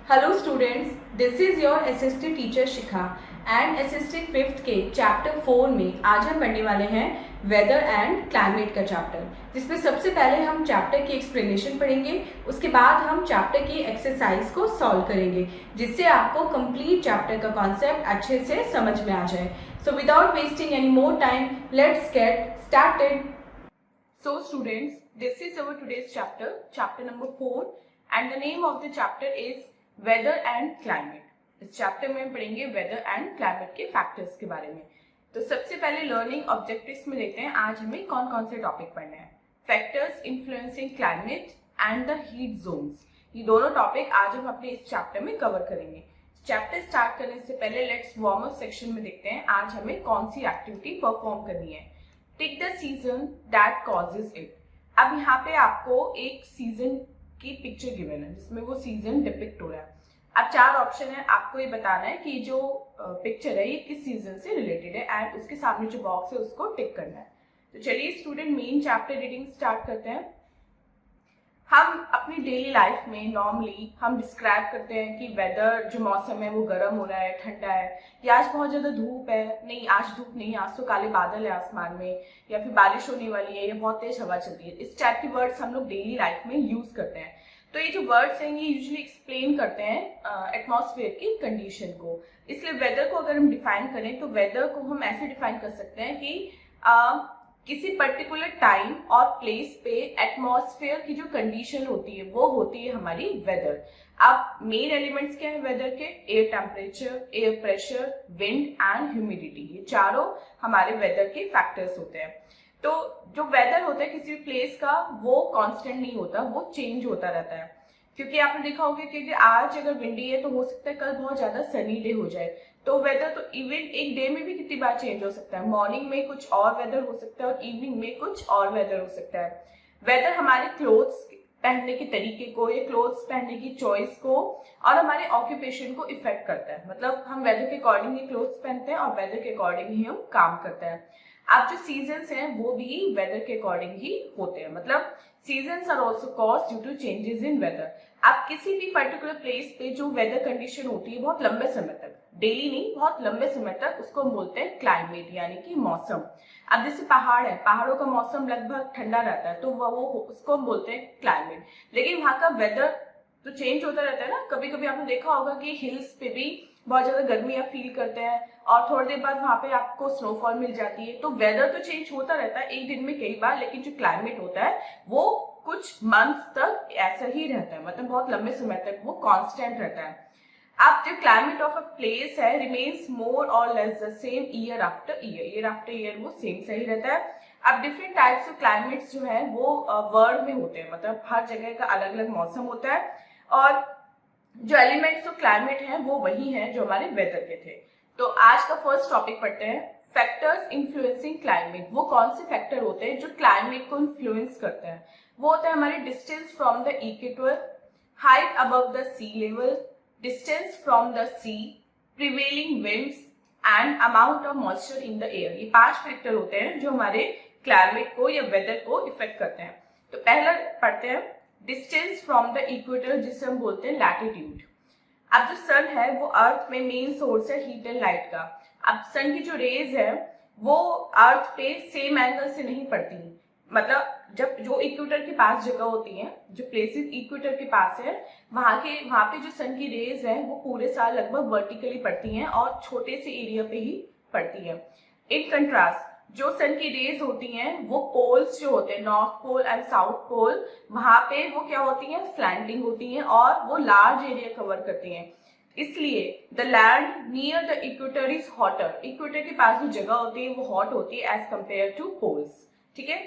Hello students, this is your SST teacher Shikha and SST 5th के chapter 4 में आज हम पढ़ने वाले हैं वेदर एंड क्लाइमेट का चैप्टर, जिसमें सबसे पहले हम चैप्टर की एक्सप्लेनेशन पढ़ेंगे। उसके बाद हम चैप्टर की एक्सरसाइज को सॉल्व करेंगे, जिससे आपको कंप्लीट चैप्टर का कॉन्सेप्ट अच्छे से समझ में आ जाए। So without wasting any more time, let's get started. So students, this is our today's chapter, chapter number 4, and the name of the chapter is weather and climate. इस chapter में हम पढ़ेंगे वेदर एंड क्लाइमेट के factors के बारे में। तो सबसे पहले लर्निंग ऑब्जेक्टिव्स में देखते हैं आज हमें कौन कौन से टॉपिक पढ़ने हैं। Factors influencing climate and the heat zones, ये दोनों टॉपिक आज हम अपने इस चैप्टर में कवर करेंगे। चैप्टर स्टार्ट करने से पहले लेट्स वार्म अप सेक्शन में देखते हैं आज हमें कौन सी एक्टिविटी परफॉर्म करनी है। Tick the season that causes it. अब यहाँ पे आपको एक सीजन की पिक्चर गिवन है जिसमें वो सीजन डिपिक्ट हो रहा है। अब 4 ऑप्शन है, आपको ये बताना है कि जो पिक्चर है ये किस सीजन से रिलेटेड है एंड उसके सामने जो बॉक्स है उसको टिक करना है। तो चलिए student main chapter reading start करते हैं। हम अपनी डेली लाइफ में नॉर्मली हम डिस्क्राइब करते हैं कि वेदर जो मौसम है वो गर्म हो रहा है, ठंडा है, या आज बहुत ज्यादा धूप है, नहीं आज धूप नहीं, आज तो काले बादल है आसमान में, या फिर बारिश होने वाली है, या बहुत तेज हवा चलती है। इस टाइप के वर्ड्स हम लोग डेली लाइफ में यूज करते हैं। तो ये जो वर्ड्स हैं ये यूजुअली एक्सप्लेन करते हैं एटमॉस्फेयर की कंडीशन को। इसलिए वेदर को अगर हम डिफाइन करें तो वेदर को हम ऐसे डिफाइन कर सकते हैं कि किसी पर्टिकुलर टाइम और प्लेस पे एटमॉस्फेयर की जो कंडीशन होती है वो होती है हमारी वेदर। अब मेन एलिमेंट्स क्या है वेदर के? Air temperature, air pressure, wind and humidity, ये चारों हमारे वेदर के फैक्टर्स होते हैं। तो जो वेदर होता है किसी भी प्लेस का वो कांस्टेंट नहीं होता, वो चेंज होता रहता है। क्योंकि आपने देखा होगा कि आज अगर विंडी है तो हो सकता है कल बहुत ज्यादा सनी डे हो जाए। तो वेदर तो इवन एक डे में भी कितनी बार चेंज हो सकता है। मॉर्निंग में कुछ और वेदर हो सकता है और इवनिंग में कुछ और वेदर हो सकता है। वेदर हमारे क्लोथ्स पहनने के तरीके को या क्लोथ्स पहनने की चॉइस को और हमारे ऑक्यूपेशन को इफेक्ट करता है। मतलब हम वेदर के अकॉर्डिंग ही क्लोथ्स पहनते हैं और वेदर के अकॉर्डिंग ही हम काम करते हैं। अब जो सीजन्स हैं वो भी वेदर के अकॉर्डिंग ही होते हैं। मतलब seasons are also caused due to changes in weather. अब किसी भी पर्टिकुलर प्लेस पे जो वेदर कंडीशन होती है बहुत लंबे समय तक, डेली नहीं बहुत लंबे समय तक, उसको हम बोलते हैं क्लाइमेट यानी कि मौसम। अब जैसे पहाड़ है, पहाड़ों का मौसम लगभग ठंडा रहता है तो वो उसको हम बोलते हैं क्लाइमेट। लेकिन वहां का वेदर तो चेंज होता रहता है ना। कभी कभी आपने देखा होगा कि हिल्स पे भी बहुत ज्यादा गर्मी आप फील करते हैं और थोड़ी देर बाद वहां पे आपको स्नोफॉल मिल जाती है। तो वेदर तो चेंज होता रहता है एक दिन में कई बार, लेकिन जो क्लाइमेट होता है वो कुछ मंथ्स तक ऐसा ही रहता है। मतलब बहुत लंबे समय तक वो कांस्टेंट रहता है। अब जो क्लाइमेट ऑफ अ प्लेस है रिमेन्स मोर और less the same year after year वो सेम सही रहता है। अब डिफरेंट टाइप्स ऑफ क्लाइमेट्स जो है वो वर्ल्ड में होते हैं। मतलब हर जगह का अलग अलग मौसम होता है और जो एलिमेंट्स ऑफ क्लाइमेट हैं वो वही हैं जो हमारे वेदर के थे। तो आज का फर्स्ट टॉपिक पढ़ते हैं, फैक्टर्स इन्फ्लुएंसिंग क्लाइमेट। वो कौन से फैक्टर होते हैं जो क्लाइमेट को इन्फ्लुएंस करते हैं? वो होता है हमारे distance from the equator, height above the sea level, distance from the sea, prevailing winds and amount of moisture in the air. ये 5 फैक्टर होते हैं जो हमारे क्लाइमेट को या वेदर को इफेक्ट करते हैं। तो पहला पढ़ते हैं डिस्टेंस फ्रॉम द इक्वेटर, जिसे हम बोलते हैं लैटिट्यूड। अब जो सन है वो अर्थ में मेन सोर्स है हीट एंड लाइट का। अब सन की जो रेज है वो अर्थ पे सेम एंगल से नहीं पड़ती। मतलब जब जो इक्वेटर के पास जगह होती है, जो प्लेसेस इक्वेटर के पास है, वहां पे जो सन की रेज है वो पूरे साल लगभग वर्टिकली पड़ती हैं और छोटे से एरिया पे ही पड़ती है। इन कंट्रास्ट जो सन की रेज होती हैं वो पोल्स जो होते हैं, north pole and south pole, वहां पे वो क्या होती हैं, स्लैंटिंग होती हैं और वो लार्ज एरिया कवर करती हैं। इसलिए the land near the equator is hotter. Equator के पास जो जगह होती है वो हॉट होती है एज कंपेयर टू पोल्स। ठीक है।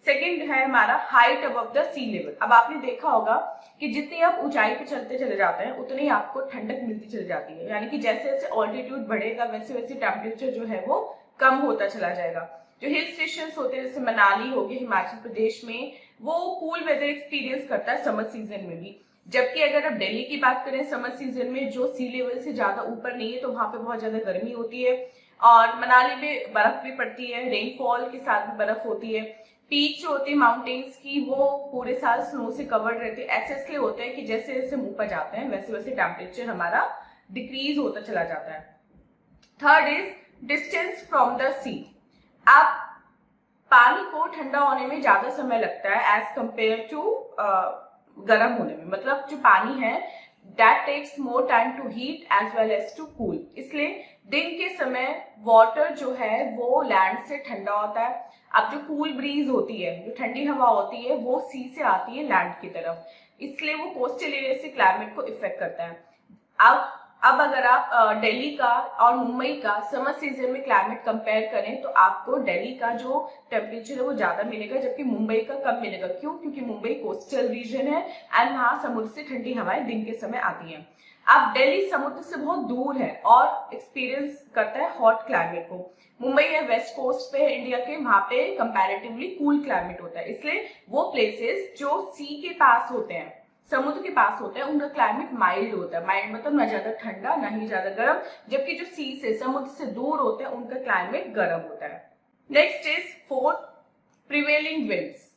सेकेंड है हमारा height above the sea level. अब आपने देखा होगा कि जितनी आप ऊंचाई पे चलते चले जाते हैं उतनी ही आपको ठंडक मिलती चली जाती है। यानी कि जैसे जैसे ऑल्टीट्यूड बढ़ेगा वैसे वैसे टेम्परेचर जो है वो कम होता चला जाएगा। जो हिल स्टेशन होते हैं जैसे मनाली हो गया हिमाचल प्रदेश में, वो कूल वेदर एक्सपीरियंस करता है समर सीजन में भी। जबकि अगर आप दिल्ली की बात करें समर सीजन में, जो सी लेवल से ज्यादा ऊपर नहीं है, तो वहां पे बहुत ज्यादा गर्मी होती है और मनाली में बर्फ भी पड़ती है, रेनफॉल के साथ भी बर्फ होती है। पीक जो होती है माउंटेन्स की वो पूरे साल स्नो से कवर्ड रहते हैं। ऐसे इसलिए होते हैं कि जैसे जैसे मुंह पर जाते हैं वैसे वैसे टेम्परेचर हमारा डिक्रीज होता चला जाता है। Third is distance from the sea. अब पानी को ठंडा होने में ज्यादा समय लगता है एज कंपेयर टू गर्म होने में। मतलब जो पानी है that takes more time to heat as well as to cool. इसलिए दिन के समय वाटर जो है वो लैंड से ठंडा होता है। अब जो कूल ब्रीज होती है, जो ठंडी हवा होती है, वो सी से आती है लैंड की तरफ, इसलिए वो कोस्टल एरिया से क्लाइमेट को इफेक्ट करता है। अब अगर आप दिल्ली का और मुंबई का समर सीजन में क्लाइमेट कंपेयर करें तो आपको दिल्ली का जो टेम्परेचर है वो ज्यादा मिलेगा, जबकि मुंबई का कम मिलेगा। क्यों? क्योंकि मुंबई कोस्टल रीजन है एंड वहां समुद्र से ठंडी हवाएं दिन के समय आती हैं। अब दिल्ली समुद्र से बहुत दूर है और एक्सपीरियंस करता है हॉट क्लाइमेट को। मुंबई है वेस्ट कोस्ट पे इंडिया के, वहां पे कंपैरेटिवली कूल क्लाइमेट होता है। इसलिए वो प्लेसेस जो सी के पास होते हैं, समुद्र के पास होते हैं, उनका क्लाइमेट माइल्ड होता है। माइल्ड मतलब ना ज्यादा ठंडा ना ही ज्यादा गर्म, जबकि जो सी से समुद्र से दूर होते हैं उनका क्लाइमेट गर्म होता है। Next is fourth, prevailing winds.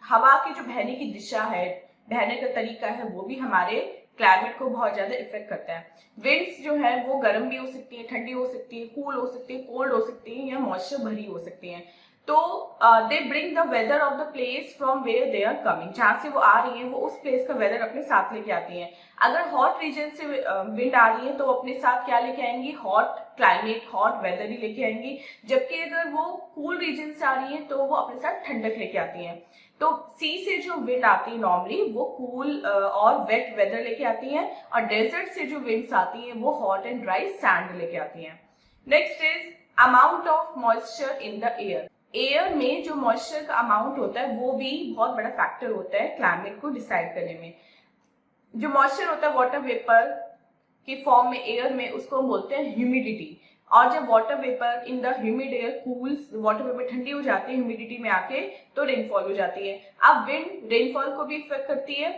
हवा की जो बहने की दिशा है, बहने का तरीका है, वो भी हमारे क्लाइमेट को बहुत ज्यादा इफेक्ट करता है। विंड्स जो है वो गर्म भी हो सकती है, ठंडी हो सकती है, कूल हो सकती है, कोल्ड हो सकती है या मॉइस्चर भरी हो सकती है। तो they bring the weather of the place from where they are coming. जहां से वो आ रही है वो उस प्लेस का वेदर अपने साथ लेके आती हैं। अगर हॉट रीजन से विंड आ रही है तो अपने साथ क्या लेके आएंगी? हॉट क्लाइमेट, हॉट वेदर ही लेके आएंगी। जबकि अगर वो कूल रीजन से आ रही है तो वो अपने साथ ठंडक लेके आती हैं। तो सी से जो विंड आती है नॉर्मली वो कूल और वेट वेदर लेके आती है, और डेजर्ट से जो विंड्स आती है वो हॉट एंड ड्राई सैंड लेके आती है। Next is amount of moisture in the air. Air में जो मॉइस्चर का अमाउंट होता है वो भी बहुत बड़ा फैक्टर होता है क्लाइमेट को डिसाइड करने में। जो मॉइस्चर होता है वाटर वेपर के फॉर्म में एयर में, उसको हम बोलते हैं ह्यूमिडिटी। और जब water vapour in the humid air cools, water vapour ठंडी हो जाती है ह्यूमिडिटी में आके, तो रेनफॉल हो जाती है। अब विंड रेनफॉल को भी इफेक्ट करती है।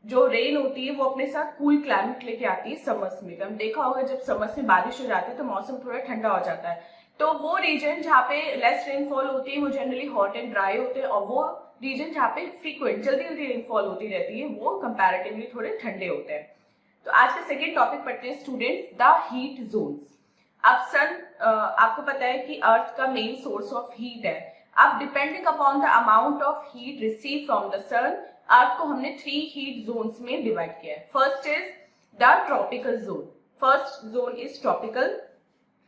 जो रेन होती है वो अपने साथ कूल क्लाइमेट लेके आती है समर्स में। हम देखा होगा जब समर्स में बारिश हो जाती है तो मौसम थोड़ा ठंडा हो जाता है। तो वो रीजन जहाँ पे लेस रेनफॉल होती है वो जनरली हॉट एंड ड्राई होते हैं, और वो रीजन जहाँ पे फ्रीक्वेंट जल्दी जल्दी रेनफॉल होती रहती है वो कंपैरेटिवली थोड़े ठंडे होते हैं। तो आज का सेकेंड टॉपिक पढ़ते हैं स्टूडेंट्स, द हीट जोन्स। अब सन आपको पता है कि अर्थ का मेन सोर्स ऑफ हीट है। अब depending upon the amount of heat receive from the sun, earth को हमने 3 हीट जोन्स में डिवाइड किया है। First is the tropical zone. First zone is tropical,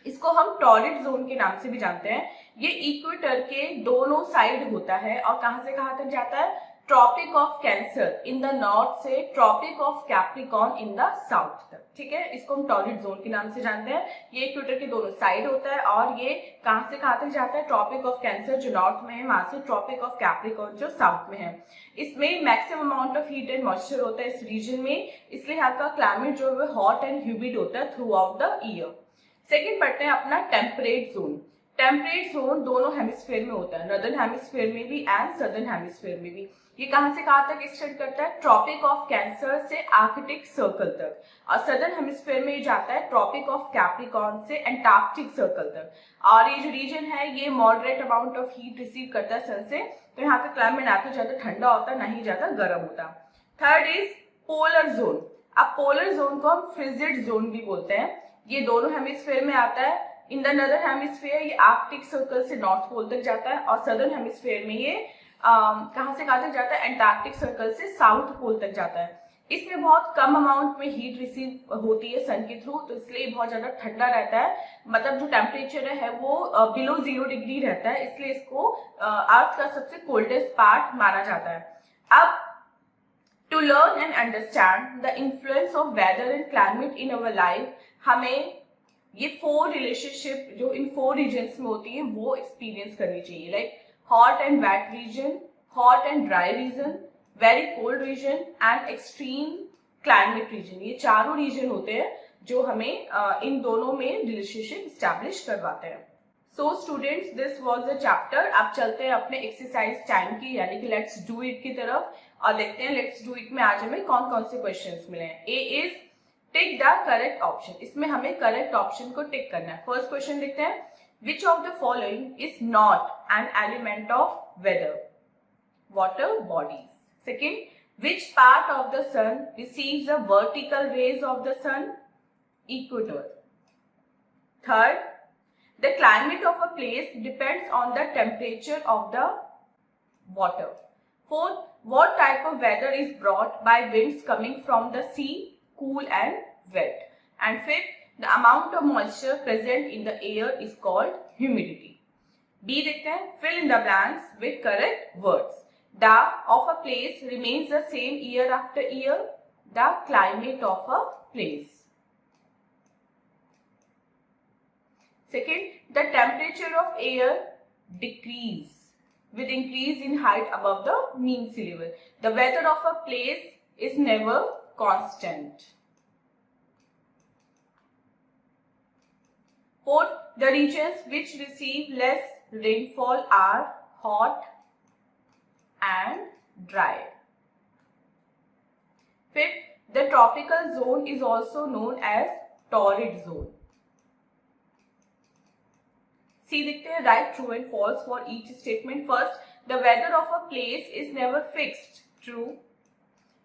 इसको हम टॉरिड जोन के नाम से भी जानते हैं। ये इक्वेटर के दोनों साइड होता है और कहां से कहां तक जाता है? Tropic of cancer in the north से tropic of Capricorn in the south तक। ठीक है, इसको हम टॉरिड जोन के नाम से जानते हैं। ये इक्वेटर के दोनों साइड होता है और ये कहां से कहां तक जाता है? ट्रॉपिक ऑफ कैंसर जो नॉर्थ में है वहां से ट्रॉपिक ऑफ कैप्रिकॉर्न जो साउथ में है। इसमें maximum amount of heat and moisture होता है इस रीजन में, इसलिए यहाँ का क्लाइमेट जो है हॉट एंड ह्यूमिड होता है through out the year. Second पढ़ते हैं अपना टेम्परेट जोन। टेम्परेट जोन दोनों हेमिस्फीयर में होता है, नॉर्दर्न हेमिस्फीयर में भी एंड सदर्न हेमिस्फीयर में भी। ये कहां से कहां तक एक्सटेंड करता है? ट्रॉपिक ऑफ कैंसर से आर्कटिक सर्कल तक, और सदर्न हेमिस्फीयर में जाता है ट्रॉपिक ऑफ कैप्रिकॉर्न से एंटार्क्टिक सर्कल तक। और ये जो रीजन है ये moderate amount of heat receive करता है सन से, तो यहाँ का क्लाइमेट ना तो ज्यादा ठंडा होता ना ही ज्यादा गर्म होता। Third is polar zone. अब पोलर जोन को हम फ्रिजिड जोन भी बोलते हैं। ये दोनों हेमिस्फीयर में आता है। इन द नदर्न हेमिस्फीयर ये आर्कटिक सर्कल से नॉर्थ पोल तक जाता है, और सदर्न हेमिस्फीयर में ये कहां से कहां तक जाता है? एंटार्क्टिक सर्कल से साउथ पोल तक जाता है। इसमें बहुत कम अमाउंट में हीट रिसीव होती है सन के थ्रू, तो इसलिए बहुत ज्यादा ठंडा रहता है। मतलब जो टेम्परेचर है वो बिलो 0 डिग्री रहता है, इसलिए इसको अर्थ का सबसे कोल्डेस्ट पार्ट माना जाता है। अब to learn and understand the influence of weather and climate in our life, हमें ये 4 रिलेशनशिप जो इन 4 रीजन्स में होती है वो एक्सपीरियंस करनी चाहिए। Like hot and wet region, hot and dry region, very cold region and extreme climate region. ये चारों रीजन होते हैं जो हमें इन दोनों में रिलेशनशिप स्टैब्लिश करवाते हैं। So students, this was the chapter. अब चलते हैं अपने एक्सरसाइज टाइम की यानी कि लेट्स डू इट की तरफ और देखते हैं लेट्स डू इट में आज हमें कौन कौन से क्वेश्चंस मिले हैं। A is tick the correct option. इसमें हमें करेक्ट ऑप्शन को टिक करना है। फर्स्ट क्वेश्चन देखते हैं, which of the following is not an element of weather. water bodies. Second, which part of the sun receives the vertical rays of the sun? Equator. Third, the climate of a place depends on the temperature of the water. Fourth, what type of weather is brought by winds coming from the sea? Cool and wet. And fifth, the amount of moisture present in the air is called humidity. B देखते हैं, fill in the blanks with correct words. The of a place remains the same year after year. The climate of a place. Second, the temperature of air decrease with increase in height above the mean sea level. The weather of a place is never constant. Fourth, the regions which receive less rainfall are hot and dry. Fifth, the tropical zone is also known as torrid zone. See, देखते हैं, write true and false for each statement. First, the weather of a place is never fixed. True.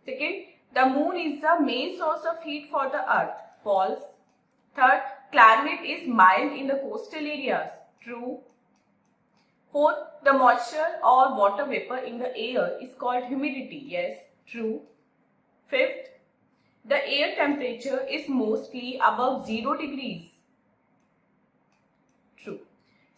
Second, the moon is the main source of heat for the earth. False. Third, climate is mild in the coastal areas. True. Fourth, the moisture or water vapor in the air is called humidity. Yes, true. Fifth, the air temperature is mostly above 0 degrees. True.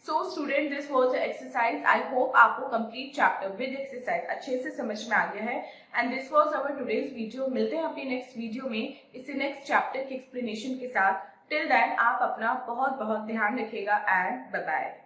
So student, this was the exercise. I hope आपको complete chapter with exercise अच्छे से समझ में आ गया है. And this was our today's video. मिलते हैं अपनी next video में इसी next chapter के explanation के साथ. Till then आप अपना बहुत बहुत ध्यान रखिएगा and bye bye.